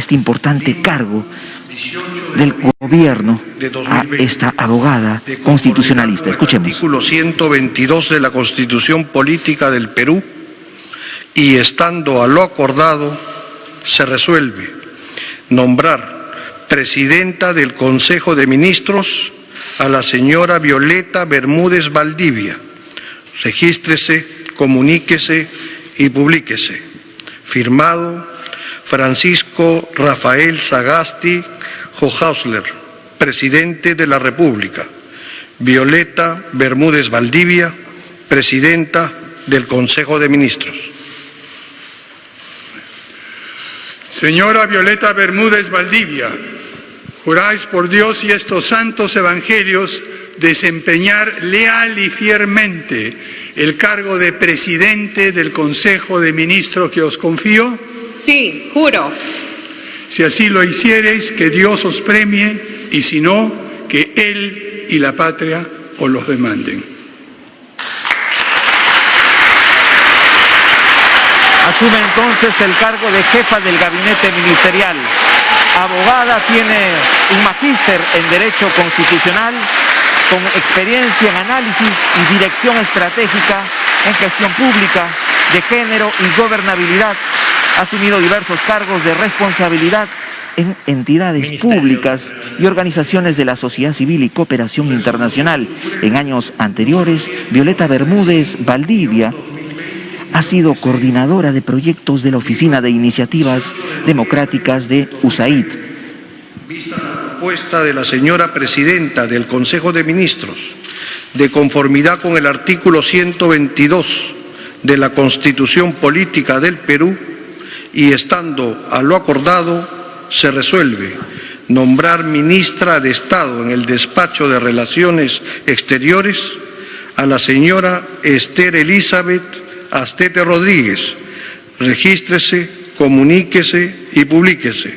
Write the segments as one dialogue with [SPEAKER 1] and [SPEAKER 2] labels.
[SPEAKER 1] este importante cargo del gobierno a esta abogada constitucionalista. Escuchemos.
[SPEAKER 2] Artículo 122 de la Constitución Política del Perú, y estando a lo acordado, se resuelve nombrar presidenta del Consejo de Ministros a la señora Violeta Bermúdez Valdivia. Regístrese, comuníquese y publíquese. Firmado Francisco Rafael Sagasti Hochhäusler, presidente de la República. Violeta Bermúdez Valdivia, presidenta del Consejo de Ministros.
[SPEAKER 3] Señora Violeta Bermúdez Valdivia, juráis por Dios y estos santos evangelios desempeñar leal y fielmente el cargo de presidente del Consejo de Ministros que os confío.
[SPEAKER 4] Sí, juro.
[SPEAKER 3] Si así lo hiciereis, que Dios os premie, y si no, que Él y la patria os los demanden.
[SPEAKER 1] Asume entonces el cargo de jefa del gabinete ministerial. Abogada, tiene un magíster en Derecho Constitucional, con experiencia en análisis y dirección estratégica en gestión pública, de género y gobernabilidad. Ha asumido diversos cargos de responsabilidad en entidades públicas y organizaciones de la sociedad civil y cooperación internacional. En años anteriores, Violeta Bermúdez Valdivia ha sido coordinadora de proyectos de la Oficina de Iniciativas Democráticas de USAID.
[SPEAKER 2] Vista la propuesta de la señora presidenta del Consejo de Ministros, de conformidad con el artículo 122 de la Constitución Política del Perú, y estando a lo acordado, se resuelve nombrar ministra de Estado en el Despacho de Relaciones Exteriores a la señora Esther Elizabeth Astete Rodríguez. Regístrese, comuníquese y publíquese.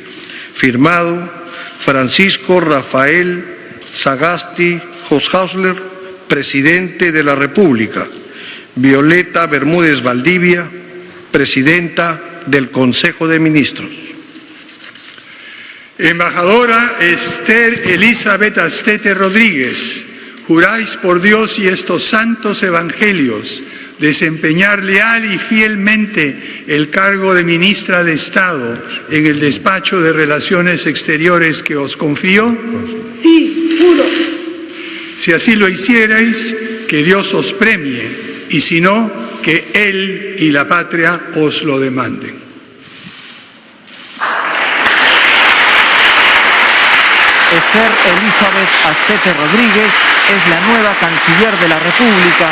[SPEAKER 2] Firmado Francisco Rafael Sagasti Hochhäusler, presidente de la República. Violeta Bermúdez Valdivia, presidenta del Consejo de Ministros.
[SPEAKER 3] Embajadora Esther Elizabeth Astete Rodríguez, juráis por Dios y estos santos evangelios desempeñar leal y fielmente el cargo de ministra de Estado en el Despacho de Relaciones Exteriores que os confío.
[SPEAKER 4] Sí, juro.
[SPEAKER 3] Si así lo hicierais, que Dios os premie, y si no, que Él y la patria os lo demanden.
[SPEAKER 1] Esther Elizabeth Astete Rodríguez es la nueva canciller de la República.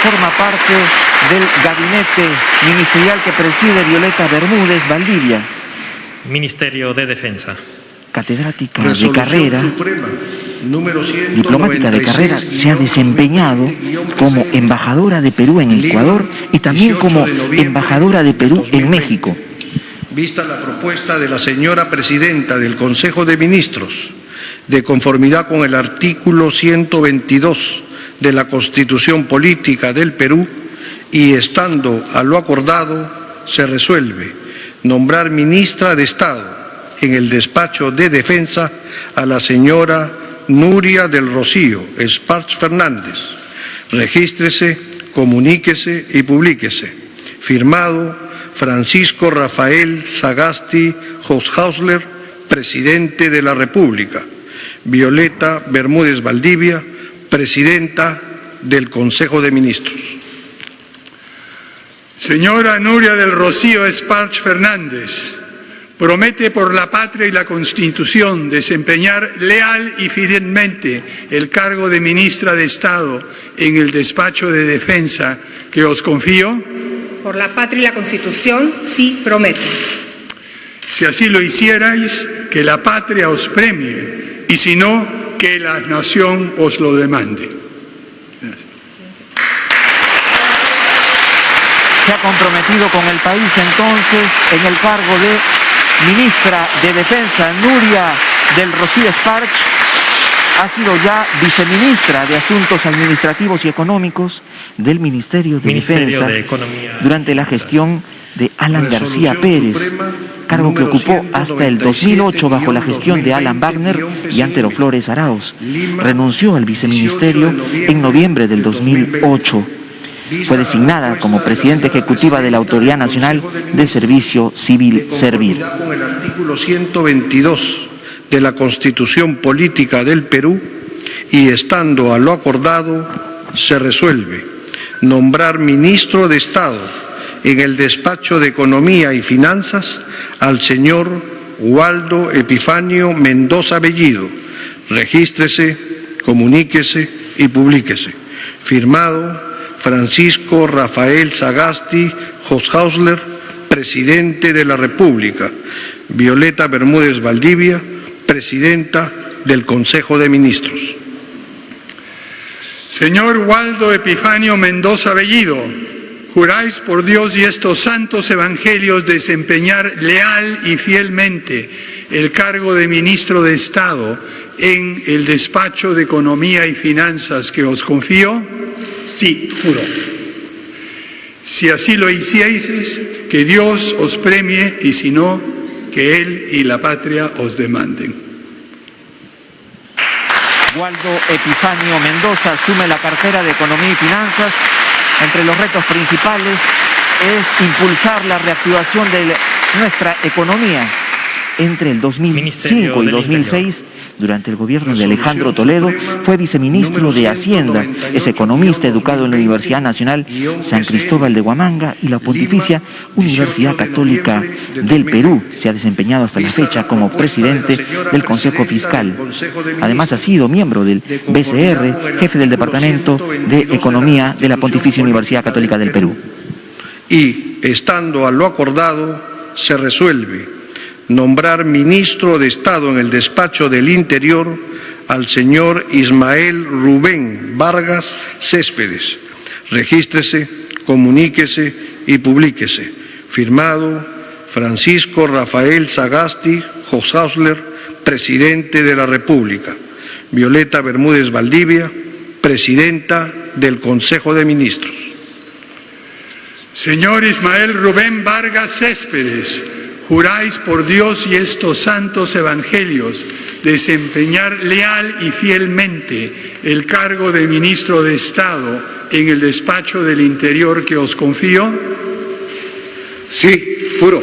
[SPEAKER 1] Forma parte del gabinete ministerial que preside Violeta Bermúdez Valdivia.
[SPEAKER 5] Ministerio de Defensa.
[SPEAKER 1] Catedrática de carrera, diplomática de carrera, se ha desempeñado como embajadora de Perú en Ecuador y también como embajadora de Perú en México.
[SPEAKER 2] Vista la propuesta de la señora presidenta del Consejo de Ministros, de conformidad con el artículo 122 de la Constitución Política del Perú, y estando a lo acordado, se resuelve nombrar ministra de Estado en el Despacho de Defensa a la señora Nuria del Rocío Esparch Fernández. Regístrese, comuníquese y publíquese. Firmado Francisco Rafael Sagasti Hochhäusler, presidente de la República. Violeta Bermúdez Valdivia, presidenta del Consejo de Ministros.
[SPEAKER 3] Señora Nuria del Rocío Esparch Fernández, promete por la patria y la Constitución desempeñar leal y fielmente el cargo de ministra de Estado en el Despacho de Defensa que os confío.
[SPEAKER 4] Por la patria y la Constitución, sí, prometo.
[SPEAKER 3] Si así lo hicierais, que la patria os premie, y si no, que la nación os lo demande. Gracias.
[SPEAKER 1] Se ha comprometido con el país entonces en el cargo de ministra de Defensa. Nuria del Rocío Esparch ha sido ya viceministra de Asuntos Administrativos y Económicos del Ministerio de Defensa
[SPEAKER 5] de Economía,
[SPEAKER 1] durante la gestión de Alan García Pérez, cargo que ocupó hasta el 2008 bajo la gestión de Alan Wagner y Antero Flores Arauz. Renunció al viceministerio en noviembre del 2008. Fue designada como presidenta ejecutiva de la Autoridad Nacional de Servicio Civil Servir.
[SPEAKER 2] Con el artículo 122 de la Constitución Política del Perú y estando a lo acordado, se resuelve nombrar ministro de Estado en el despacho de Economía y Finanzas al señor Waldo Epifanio Mendoza Bellido. Regístrese, comuníquese y publíquese. Firmado Francisco Rafael Sagasti Hoshausler, presidente de la República. Violeta Bermúdez Valdivia, presidenta del Consejo de Ministros.
[SPEAKER 3] Señor Waldo Epifanio Mendoza Bellido, juráis por Dios y estos santos evangelios desempeñar leal y fielmente el cargo de ministro de Estado en el despacho de Economía y Finanzas que os confío.
[SPEAKER 6] Sí, juro.
[SPEAKER 3] Si así lo hicierais, que Dios os premie, y si no, que Él y la patria os demanden.
[SPEAKER 1] Waldo Epifanio Mendoza asume la cartera de Economía y Finanzas. Entre los retos principales es impulsar la reactivación de nuestra economía. Entre el 2005 y 2006, durante el gobierno de Alejandro Toledo, fue viceministro de Hacienda. Es economista educado en la Universidad Nacional San Cristóbal de Huamanga y la Pontificia Universidad Católica del Perú. Se ha desempeñado hasta la fecha como presidente del Consejo Fiscal. Además ha sido miembro del BCR, jefe del Departamento de Economía de la Pontificia Universidad Católica del Perú.
[SPEAKER 2] Y, estando a lo acordado, se resuelve nombrar ministro de Estado en el despacho del Interior al señor Ismael Rubén Vargas Céspedes. Regístrese, comuníquese y publíquese. Firmado Francisco Rafael Sagasti Hoshausler, presidente de la República. Violeta Bermúdez Valdivia, presidenta del Consejo de Ministros.
[SPEAKER 3] Señor Ismael Rubén Vargas Céspedes, juráis por Dios y estos santos evangelios desempeñar leal y fielmente el cargo de ministro de Estado en el despacho del Interior que os confío.
[SPEAKER 2] Sí, juro.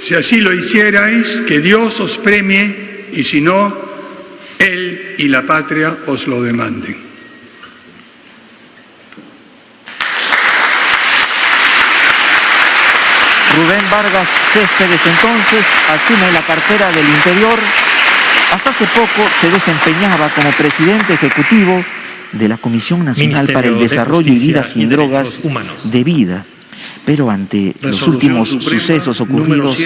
[SPEAKER 3] Si así lo hicierais, que Dios os premie, y si no, Él y la patria os lo demanden.
[SPEAKER 1] Rubén Vargas Céspedes entonces asume la cartera del Interior. Hasta hace poco se desempeñaba como presidente ejecutivo de la Comisión Nacional para el Desarrollo y Vida sin Drogas de Vida. Pero ante los últimos sucesos ocurridos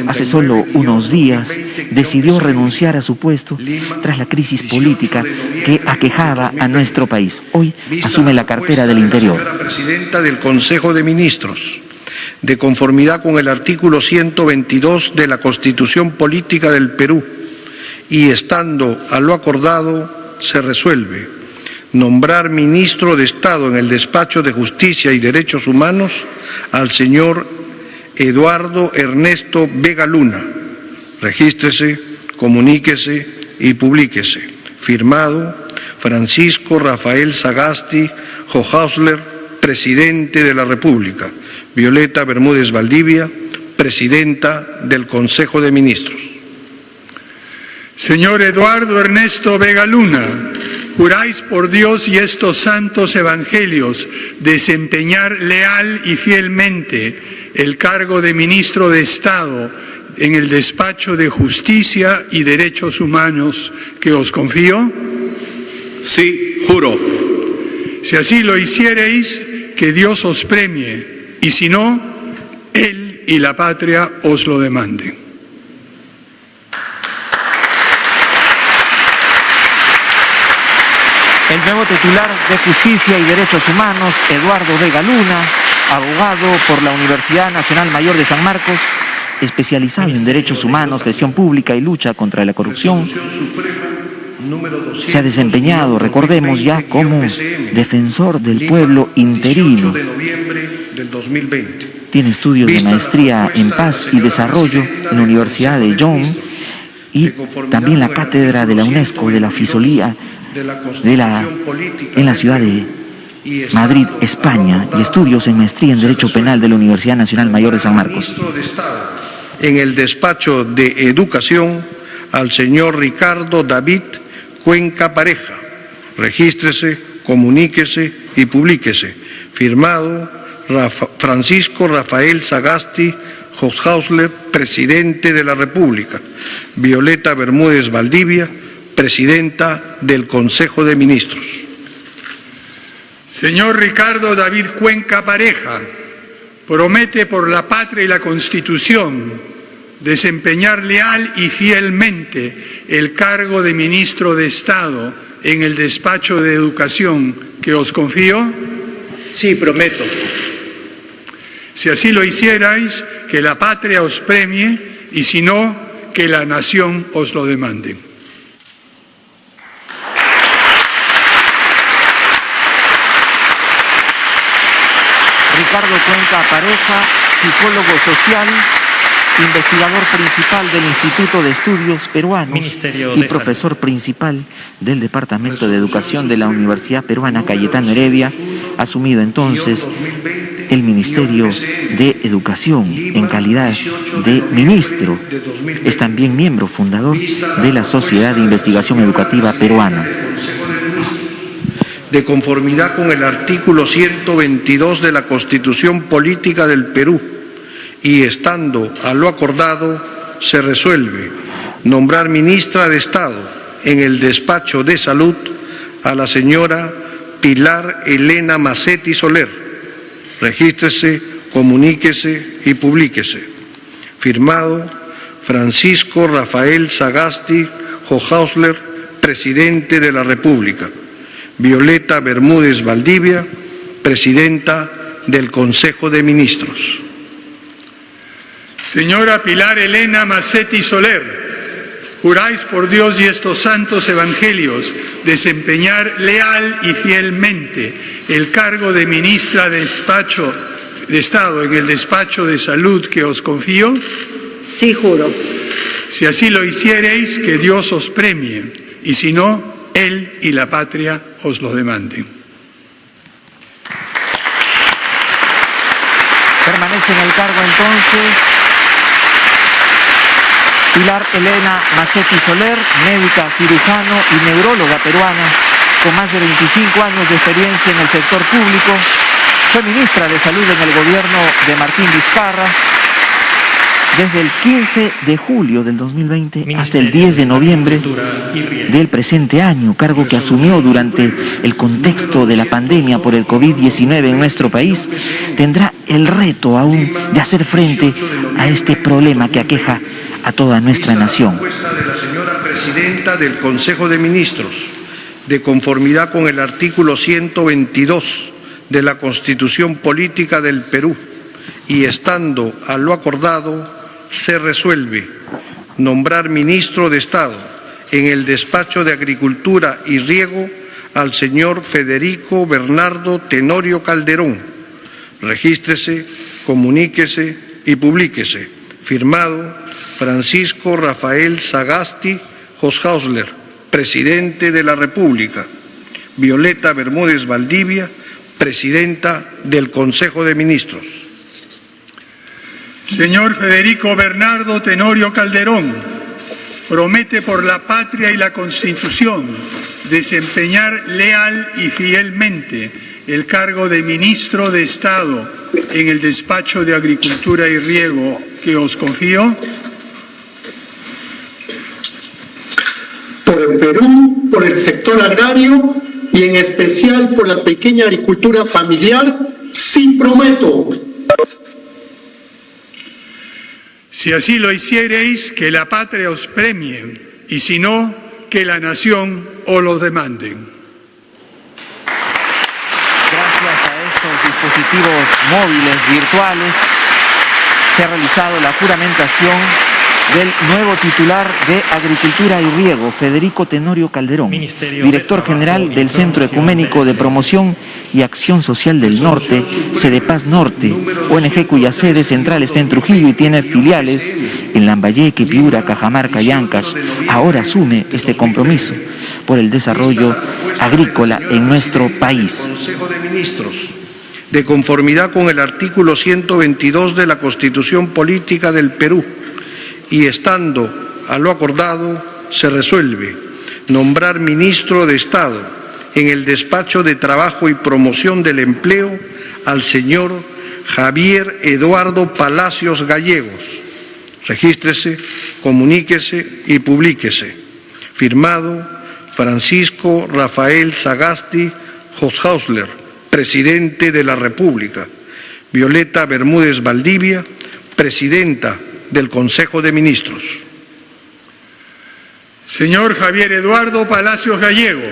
[SPEAKER 1] hace solo unos días, decidió renunciar a su puesto tras la crisis política que aquejaba a nuestro país. Hoy asume la cartera del Interior.
[SPEAKER 2] Presidenta del Consejo de Ministros, de conformidad con el artículo 122 de la Constitución Política del Perú, y estando a lo acordado, se resuelve nombrar ministro de Estado en el Despacho de Justicia y Derechos Humanos al señor Eduardo Ernesto Vega Luna. Regístrese, comuníquese y publíquese. Firmado Francisco Rafael Sagasti Hoshausler, presidente de la República. Violeta Bermúdez Valdivia, presidenta del Consejo de Ministros.
[SPEAKER 3] Señor Eduardo Ernesto Vega Luna, juráis por Dios y estos santos evangelios desempeñar leal y fielmente el cargo de ministro de Estado en el despacho de Justicia y Derechos Humanos que os confío.
[SPEAKER 2] Sí, juro.
[SPEAKER 3] Si así lo hiciereis, que Dios os premie, y si no, Él y la patria os lo demanden.
[SPEAKER 1] El nuevo titular de Justicia y Derechos Humanos, Eduardo Vega Luna, abogado por la Universidad Nacional Mayor de San Marcos, especializado en derechos humanos, gestión pública y lucha contra la corrupción, se ha desempeñado, recordemos ya, como defensor del pueblo interino.
[SPEAKER 2] de noviembre del 2020.
[SPEAKER 1] Tiene estudios de maestría en paz y desarrollo en la Universidad de Young y también la cátedra de la UNESCO de la Oficiolía en la ciudad de Madrid, España, y estudios en maestría en Derecho Penal de la Universidad Nacional Mayor de San Marcos.
[SPEAKER 2] En el despacho de Educación, al señor Ricardo David Cuenca Pareja. Regístrese, comuníquese y publíquese. Firmado Francisco Rafael Sagasti Hofhausler, Presidente de la República. Violeta Bermúdez Valdivia, Presidenta del Consejo de Ministros.
[SPEAKER 3] Señor Ricardo David Cuenca Pareja, promete por la patria y la Constitución desempeñar leal y fielmente el cargo de Ministro de Estado en el despacho de Educación que os confío.
[SPEAKER 2] Sí, prometo.
[SPEAKER 3] Si así lo hicierais, que la patria os premie, y si no, que la nación os lo demande.
[SPEAKER 1] Ricardo Cuenca Pareja, psicólogo social, investigador principal del Instituto de Estudios Peruanos
[SPEAKER 5] Ministerio
[SPEAKER 1] y
[SPEAKER 5] de
[SPEAKER 1] profesor principal del Departamento de Educación de la Universidad Peruana Cayetano Heredia, asumido entonces el Ministerio de Educación en calidad de ministro. Es también miembro fundador de la Sociedad de Investigación Educativa Peruana.
[SPEAKER 2] De conformidad con el artículo 122 de la Constitución Política del Perú, y estando a lo acordado, se resuelve nombrar ministra de Estado en el despacho de Salud a la señora Pilar Elena Macetti Soler. Regístrese, comuníquese y publíquese. Firmado Francisco Rafael Sagasti Hofhausler, Presidente de la República. Violeta Bermúdez Valdivia, Presidenta del Consejo de Ministros.
[SPEAKER 3] Señora Pilar Elena Macetti Soler, juráis por Dios y estos santos evangelios desempeñar leal y fielmente el cargo de ministra de Estado en el despacho de Salud que os confío.
[SPEAKER 4] Sí, juro.
[SPEAKER 3] Si así lo hiciereis, que Dios os premie, y si no, Él y la patria os lo demanden.
[SPEAKER 1] Permanece en el cargo entonces Pilar Elena Macetti Soler, médica, cirujano y neuróloga peruana, con más de 25 años de experiencia en el sector público. Fue ministra de Salud en el gobierno de Martín Vizcarra desde el 15 de julio del 2020 hasta el 10 de noviembre del presente año, cargo que asumió durante el contexto de la pandemia por el COVID-19 en nuestro país. Tendrá el reto aún de hacer frente a este problema que aqueja a toda nuestra nación.
[SPEAKER 2] La propuesta de la señora Presidenta del Consejo de Ministros, de conformidad con el artículo 122 de la Constitución Política del Perú, y estando a lo acordado, se resuelve nombrar ministro de Estado en el despacho de Agricultura y Riego al señor Federico Bernardo Tenorio Calderón. Regístrese, comuníquese y publíquese. Firmado Francisco Rafael Sagasti Hofhausler, Presidente de la República. Violeta Bermúdez Valdivia, Presidenta del Consejo de Ministros.
[SPEAKER 3] Señor Federico Bernardo Tenorio Calderón, promete por la patria y la Constitución desempeñar leal y fielmente el cargo de Ministro de Estado en el despacho de Agricultura y Riego que os confío.
[SPEAKER 6] Por el Perú, por el sector agrario y en especial por la pequeña agricultura familiar, sí prometo.
[SPEAKER 3] Si así lo hiciereis, que la patria os premie, y si no, que la nación os lo demande.
[SPEAKER 1] Gracias a estos dispositivos móviles virtuales se ha realizado la juramentación del nuevo titular de Agricultura y Riego, Federico Tenorio Calderón,
[SPEAKER 5] Ministerio
[SPEAKER 1] director
[SPEAKER 5] de Trabajo
[SPEAKER 1] general
[SPEAKER 5] y
[SPEAKER 1] del Centro
[SPEAKER 5] Promoción
[SPEAKER 1] Ecuménico de
[SPEAKER 5] del
[SPEAKER 1] Promoción y Acción Social del Norte, Cedepaz Norte, ONG cuya sede central está en Trujillo y tiene filiales en Lambayeque, Piura, Cajamarca y Ancash. Ahora asume este compromiso por el desarrollo agrícola en nuestro país.
[SPEAKER 2] Consejo de Ministros, de conformidad con el artículo 122 de la Constitución Política del Perú, y estando a lo acordado, se resuelve nombrar ministro de Estado en el Despacho de Trabajo y Promoción del Empleo al señor Javier Eduardo Palacios Gallegos. Regístrese, comuníquese y publíquese. Firmado Francisco Rafael Sagasti Hoshausler, presidente de la República. Violeta Bermúdez Valdivia, presidenta del Consejo de Ministros.
[SPEAKER 3] Señor Javier Eduardo Palacios Gallego,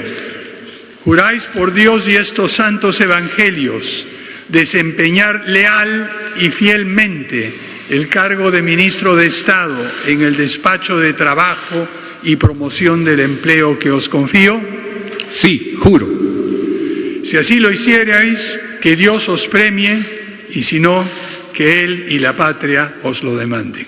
[SPEAKER 3] juráis por Dios y estos santos evangelios desempeñar leal y fielmente el cargo de ministro de Estado en el Despacho de Trabajo y Promoción del Empleo que os confío.
[SPEAKER 7] Sí, juro.
[SPEAKER 3] Si así lo hicierais, que Dios os premie, y si no, que Él y la patria os lo demanden.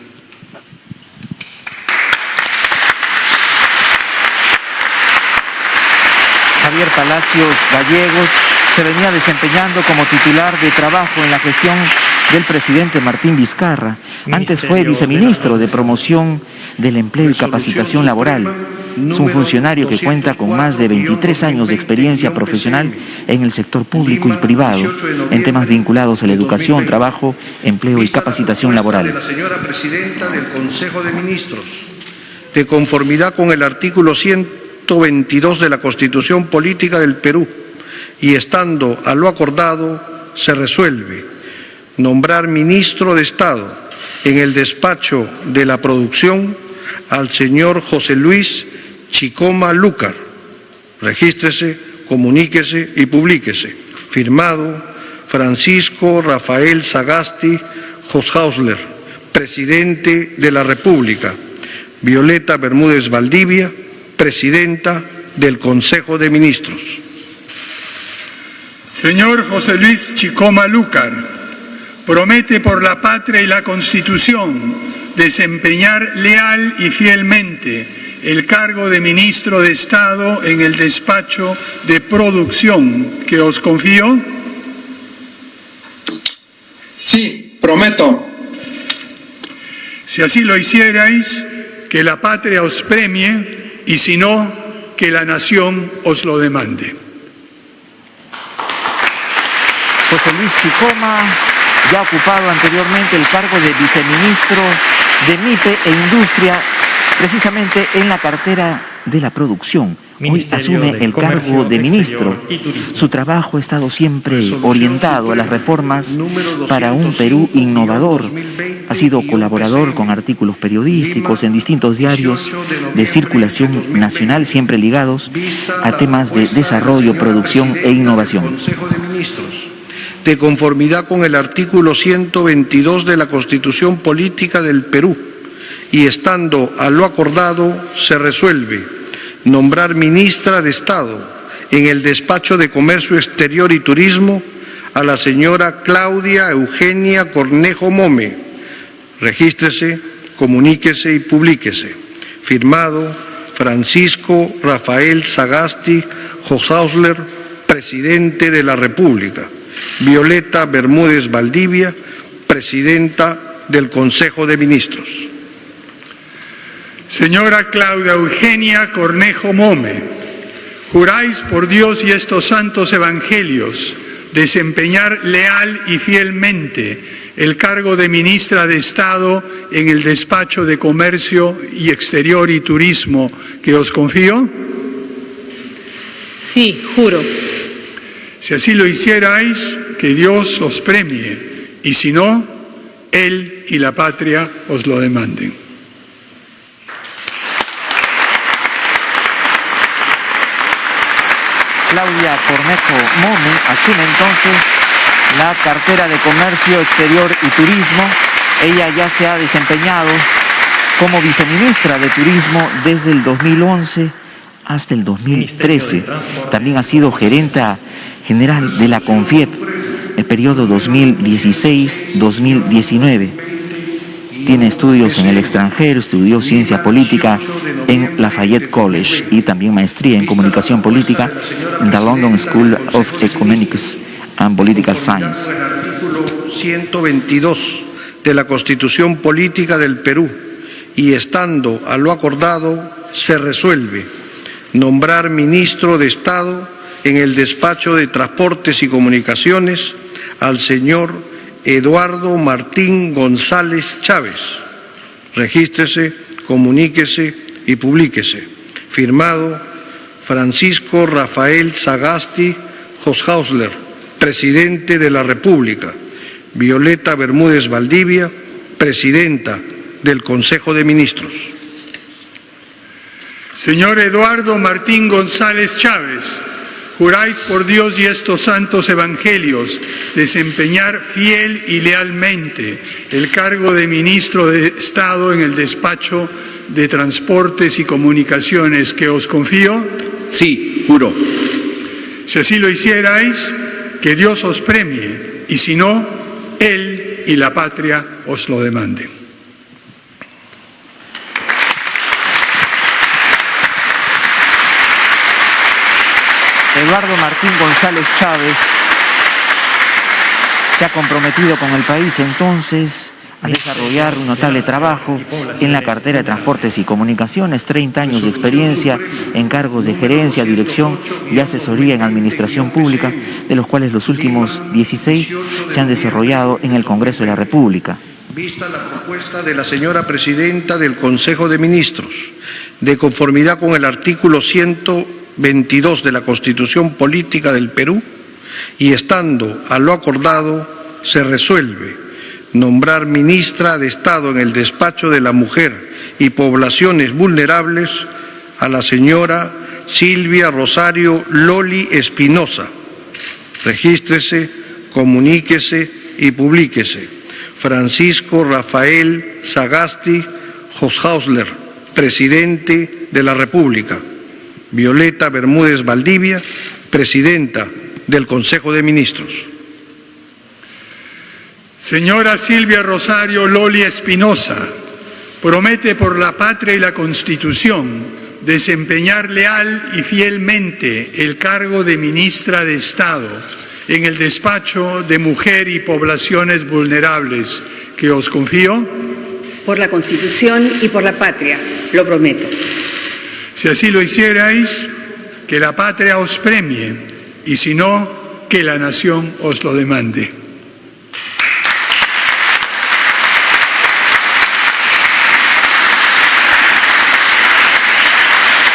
[SPEAKER 1] Javier Palacios Gallegos se venía desempeñando como titular de trabajo en la gestión del presidente Martín Vizcarra. Antes fue viceministro de Promoción del Empleo y Capacitación Laboral. Es un funcionario que cuenta con más de 23 años de experiencia profesional en el sector público y privado, en temas vinculados a la educación, trabajo, empleo y capacitación laboral.
[SPEAKER 2] La señora presidenta del Consejo de Ministros, de conformidad con el artículo 122 de la Constitución Política del Perú, y estando a lo acordado, se resuelve nombrar ministro de Estado en el Despacho de la Producción al señor José Luis Chicoma Lúcar. Regístrese, comuníquese y publíquese. Firmado Francisco Rafael Sagasti Hoshausler, presidente de la República. Violeta Bermúdez Valdivia, presidenta del Consejo de Ministros.
[SPEAKER 3] Señor José Luis Chicoma Lúcar, promete por la patria y la Constitución desempeñar leal y fielmente el cargo de ministro de Estado en el Despacho de Producción que os confío.
[SPEAKER 6] Sí, prometo.
[SPEAKER 3] Si así lo hicierais, que la patria os premie, y si no, que la nación os lo demande.
[SPEAKER 1] José Luis Chicoma ya ha ocupado anteriormente el cargo de viceministro de MIPE e Industria, precisamente en la cartera de la producción. Hoy asume el cargo de ministro. Su trabajo ha estado siempre orientado a las reformas para un Perú innovador. Ha sido colaborador con artículos periodísticos en distintos diarios de circulación nacional, siempre ligados a temas de desarrollo, producción e innovación.
[SPEAKER 2] Consejo de Ministros, de conformidad con el artículo 122 de la Constitución Política del Perú, y estando a lo acordado, se resuelve nombrar ministra de Estado en el Despacho de Comercio Exterior y Turismo a la señora Claudia Eugenia Cornejo Mome. Regístrese, comuníquese y publíquese. Firmado Francisco Rafael Sagasti Hoshausler, presidente de la República. Violeta Bermúdez Valdivia, presidenta del Consejo de Ministros.
[SPEAKER 3] Señora Claudia Eugenia Cornejo Mome, juráis por Dios y estos santos evangelios desempeñar leal y fielmente el cargo de ministra de Estado en el Despacho de Comercio y Exterior y Turismo que os confío.
[SPEAKER 4] Sí, juro.
[SPEAKER 3] Si así lo hicierais, que Dios os premie, y si no, Él y la patria os lo demanden.
[SPEAKER 1] Claudia Cornejo Mome asume entonces la cartera de Comercio Exterior y Turismo. Ella ya se ha desempeñado como viceministra de Turismo desde el 2011 hasta el 2013. También ha sido gerenta general de la CONFIEP el periodo 2016-2019. Tiene estudios en el extranjero, estudió ciencia política en Lafayette College y también maestría en comunicación política en the London School of Economics and Political Science.
[SPEAKER 2] El artículo 122 de la Constitución Política del Perú y estando a lo acordado, se resuelve nombrar ministro de Estado en el despacho de Transportes y Comunicaciones al señor Eduardo Martín González Chávez. Regístrese, comuníquese y publíquese. Firmado Francisco Rafael Sagasti Hoshausler, presidente de la República. Violeta Bermúdez Valdivia, presidenta del Consejo de Ministros.
[SPEAKER 3] Señor Eduardo Martín González Chávez, juráis por Dios y estos santos evangelios desempeñar fiel y lealmente el cargo de ministro de Estado en el despacho de Transportes y Comunicaciones que os confío.
[SPEAKER 7] Sí, juro.
[SPEAKER 3] Si así lo hicierais, que Dios os premie, y si no, Él y la patria os lo demanden.
[SPEAKER 1] Eduardo Martín González Chávez se ha comprometido con el país entonces a desarrollar un notable trabajo en la cartera de Transportes y Comunicaciones, 30 años de experiencia en cargos de gerencia, dirección y asesoría en administración pública, de los cuales los últimos 16 se han desarrollado en el Congreso de la República.
[SPEAKER 2] Vista la propuesta de la señora presidenta del Consejo de Ministros, de conformidad con el artículo 122 de la Constitución Política del Perú, y estando a lo acordado, se resuelve nombrar ministra de Estado en el despacho de la Mujer y Poblaciones Vulnerables a la señora Silvia Rosario Loli Espinosa. Regístrese, comuníquese y publíquese. Francisco Rafael Sagasti Hoshausler, presidente de la República. Violeta Bermúdez Valdivia, presidenta del Consejo de Ministros.
[SPEAKER 3] Señora Silvia Rosario Loli Espinosa, promete por la patria y la Constitución desempeñar leal y fielmente el cargo de ministra de Estado en el despacho de Mujer y Poblaciones Vulnerables que os confío.
[SPEAKER 4] Por la Constitución y por la patria, lo prometo.
[SPEAKER 3] Si así lo hicierais, que la patria os premie, y si no, que la nación os lo demande.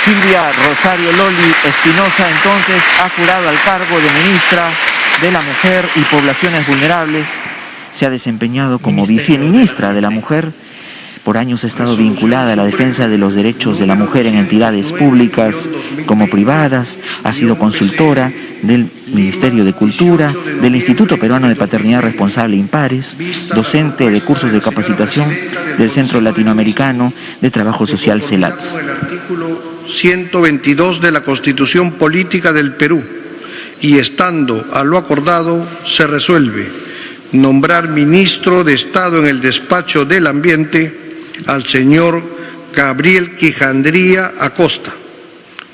[SPEAKER 1] Silvia Rosario Loli Espinosa entonces ha jurado al cargo de ministra de la Mujer y Poblaciones Vulnerables. Se ha desempeñado como viceministra de la Mujer. Por años ha estado vinculada a la defensa de los derechos de la mujer en entidades públicas como privadas. Ha sido consultora del Ministerio de Cultura, del Instituto Peruano de Paternidad Responsable Impares, docente de cursos de capacitación del Centro Latinoamericano de Trabajo Social CELATS.
[SPEAKER 2] El artículo 122 de la Constitución Política del Perú, y estando a lo acordado, se resuelve nombrar ministro de Estado en el despacho del Ambiente al señor Gabriel Quijandría Acosta.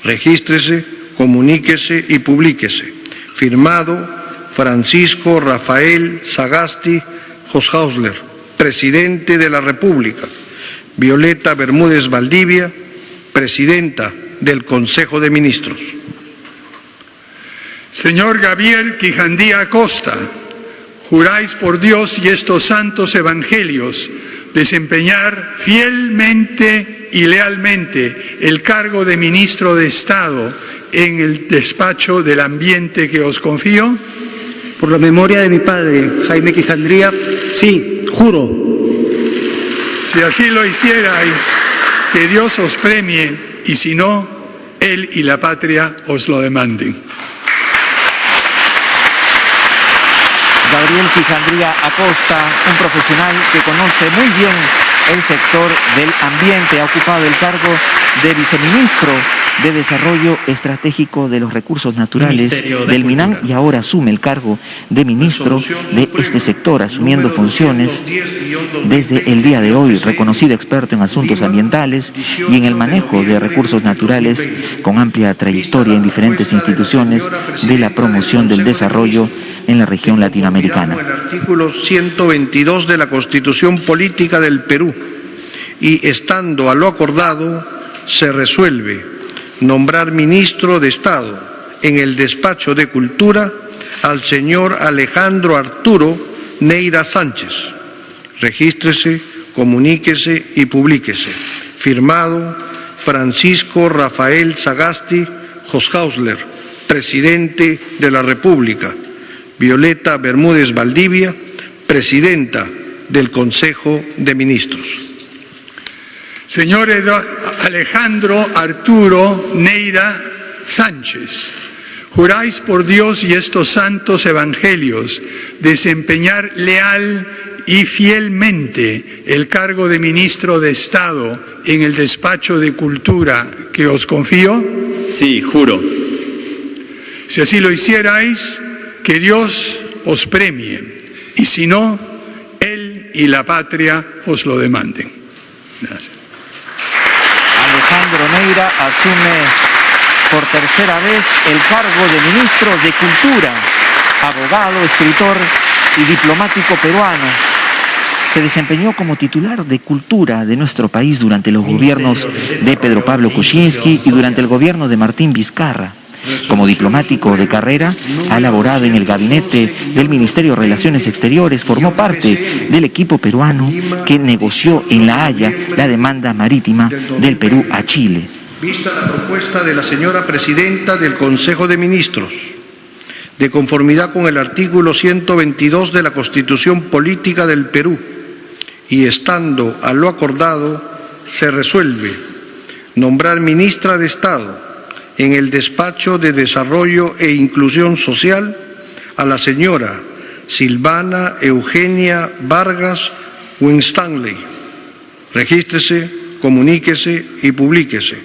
[SPEAKER 2] Regístrese, comuníquese y publíquese. Firmado Francisco Rafael Sagasti Hoshausler, presidente de la República. Violeta Bermúdez Valdivia, presidenta del Consejo de Ministros.
[SPEAKER 3] Señor Gabriel Quijandía Acosta, juráis por Dios y estos santos evangelios desempeñar fielmente y lealmente el cargo de ministro de Estado en el despacho del Ambiente que os confío.
[SPEAKER 8] Por la memoria de mi padre, Jaime Quijandría, sí, juro.
[SPEAKER 3] Si así lo hicierais, que Dios os premie, y si no, Él y la patria os lo demanden.
[SPEAKER 1] Gabriel Quijandría Acosta, un profesional que conoce muy bien el sector del ambiente, ha ocupado el cargo de viceministro de Desarrollo Estratégico de los Recursos Naturales del MINAN y ahora asume el cargo de ministro de este sector, asumiendo funciones desde el día de hoy, reconocido experto en asuntos ambientales y en el manejo de recursos naturales, con amplia trayectoria en diferentes instituciones de la promoción del desarrollo en la región latinoamericana.
[SPEAKER 2] El artículo 122 de la Constitución Política del Perú, y estando a lo acordado, se resuelve nombrar ministro de Estado en el despacho de Cultura al señor Alejandro Arturo Neira Sánchez. Regístrese, comuníquese y publíquese. Firmado Francisco Rafael Sagasti Hoshausler, presidente de la República. Violeta Bermúdez Valdivia, presidenta del Consejo de Ministros.
[SPEAKER 3] Señor Alejandro Arturo Neira Sánchez, juráis por Dios y estos santos evangelios desempeñar leal y fielmente el cargo de ministro de Estado en el despacho de Cultura que os confío.
[SPEAKER 9] Sí, juro.
[SPEAKER 3] Si así lo hicierais, que Dios os premie, y si no, Él y la patria os lo demanden. Gracias.
[SPEAKER 1] Alejandro Neira asume por tercera vez el cargo de ministro de Cultura, abogado, escritor y diplomático peruano. Se desempeñó como titular de Cultura de nuestro país durante los gobiernos de Pedro Pablo Kuczynski y durante el gobierno de Martín Vizcarra. Como diplomático de carrera, ha laborado en el gabinete del Ministerio de Relaciones Exteriores, formó parte del equipo peruano que negoció en La Haya la demanda marítima del Perú a Chile.
[SPEAKER 2] Vista la propuesta de la señora presidenta del Consejo de Ministros, de conformidad con el artículo 122 de la Constitución Política del Perú, y estando a lo acordado, se resuelve nombrar ministra de Estado en el despacho de Desarrollo e Inclusión Social a la señora Silvana Eugenia Vargas Winstanley. Regístrese, comuníquese y publíquese.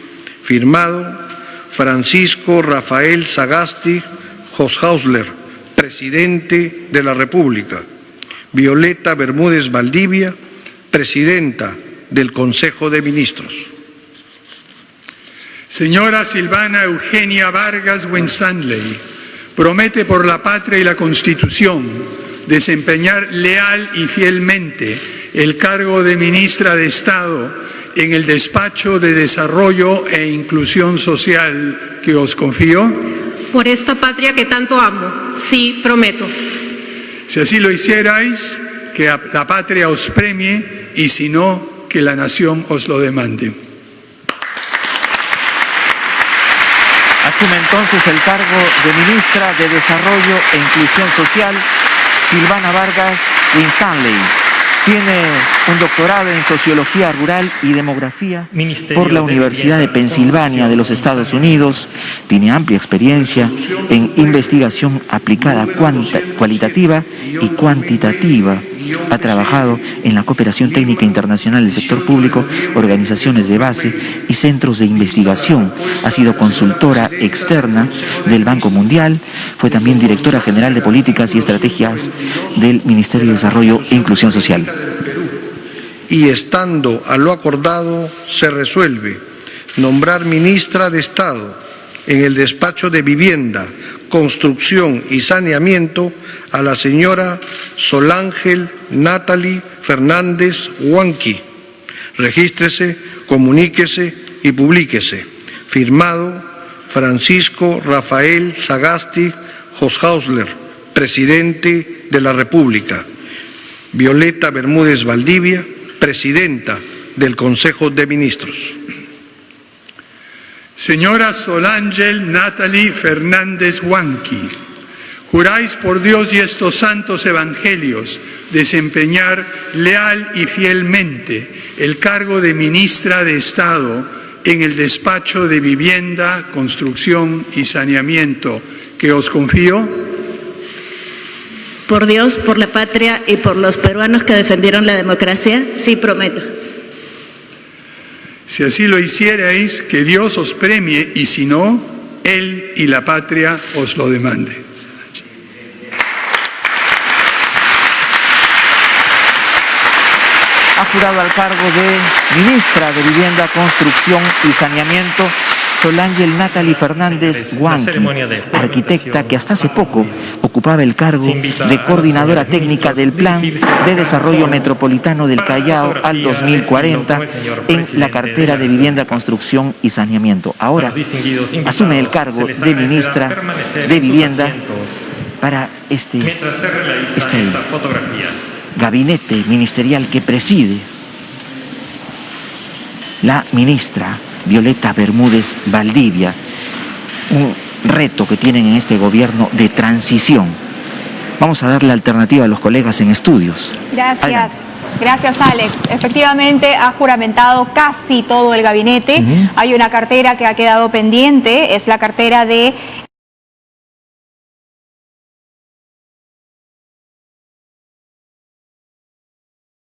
[SPEAKER 2] Firmado Francisco Rafael Sagasti Hoshausler, presidente de la República. Violeta Bermúdez Valdivia, presidenta del Consejo de Ministros.
[SPEAKER 3] Señora Silvana Eugenia Vargas Winstanley, promete por la patria y la Constitución desempeñar leal y fielmente el cargo de ministra de Estado en el despacho de Desarrollo e Inclusión Social que os confío.
[SPEAKER 4] Por esta patria que tanto amo, sí, prometo.
[SPEAKER 3] Si así lo hicierais, que la patria os premie, y si no, que la nación os lo demande.
[SPEAKER 1] Asume entonces el cargo de ministra de Desarrollo e Inclusión Social, Silvana Vargas Winstanley. Tiene un doctorado en Sociología Rural y Demografía por la Universidad de Pensilvania de los Estados Unidos. Tiene amplia experiencia en investigación aplicada cualitativa y cuantitativa. Ha trabajado en la cooperación técnica internacional del sector público, organizaciones de base y centros de investigación. Ha sido consultora externa del Banco Mundial. Fue también directora general de Políticas y Estrategias del Ministerio de Desarrollo e Inclusión Social.
[SPEAKER 2] Y estando a lo acordado, se resuelve nombrar ministra de Estado en el despacho de Vivienda, Construcción y Saneamiento a la señora Solángel Natalie Fernández Huanqui. Regístrese, comuníquese y publíquese. Firmado Francisco Rafael Sagasti Hoshausler, presidente de la República. Violeta Bermúdez Valdivia, presidenta del Consejo de Ministros.
[SPEAKER 3] Señora Solángel Natalie Fernández Huanqui, juráis por Dios y estos santos evangelios desempeñar leal y fielmente el cargo de ministra de Estado en el despacho de Vivienda, Construcción y Saneamiento que os confío.
[SPEAKER 9] Por Dios, por la patria y por los peruanos que defendieron la democracia, sí prometo.
[SPEAKER 3] Si así lo hicierais, que Dios os premie, y si no, Él y la patria os lo demande.
[SPEAKER 1] Ha jurado al cargo de ministra de Vivienda, Construcción y Saneamiento Solángel Natalie Fernández Huanqui, arquitecta que hasta hace poco ocupaba el cargo de coordinadora técnica del Plan de Desarrollo Metropolitano del Callao al 2040 en la cartera de Vivienda, Construcción y Saneamiento. Ahora asume el cargo de ministra de Vivienda para este gabinete ministerial que preside la ministra Violeta Bermúdez Valdivia, un reto que tienen en este gobierno de transición. Vamos a darle alternativa a los colegas en estudios.
[SPEAKER 10] Gracias.
[SPEAKER 1] Adelante.
[SPEAKER 10] Gracias, Alex. Efectivamente, ha juramentado casi todo el gabinete. Hay una cartera que ha quedado pendiente, es la cartera de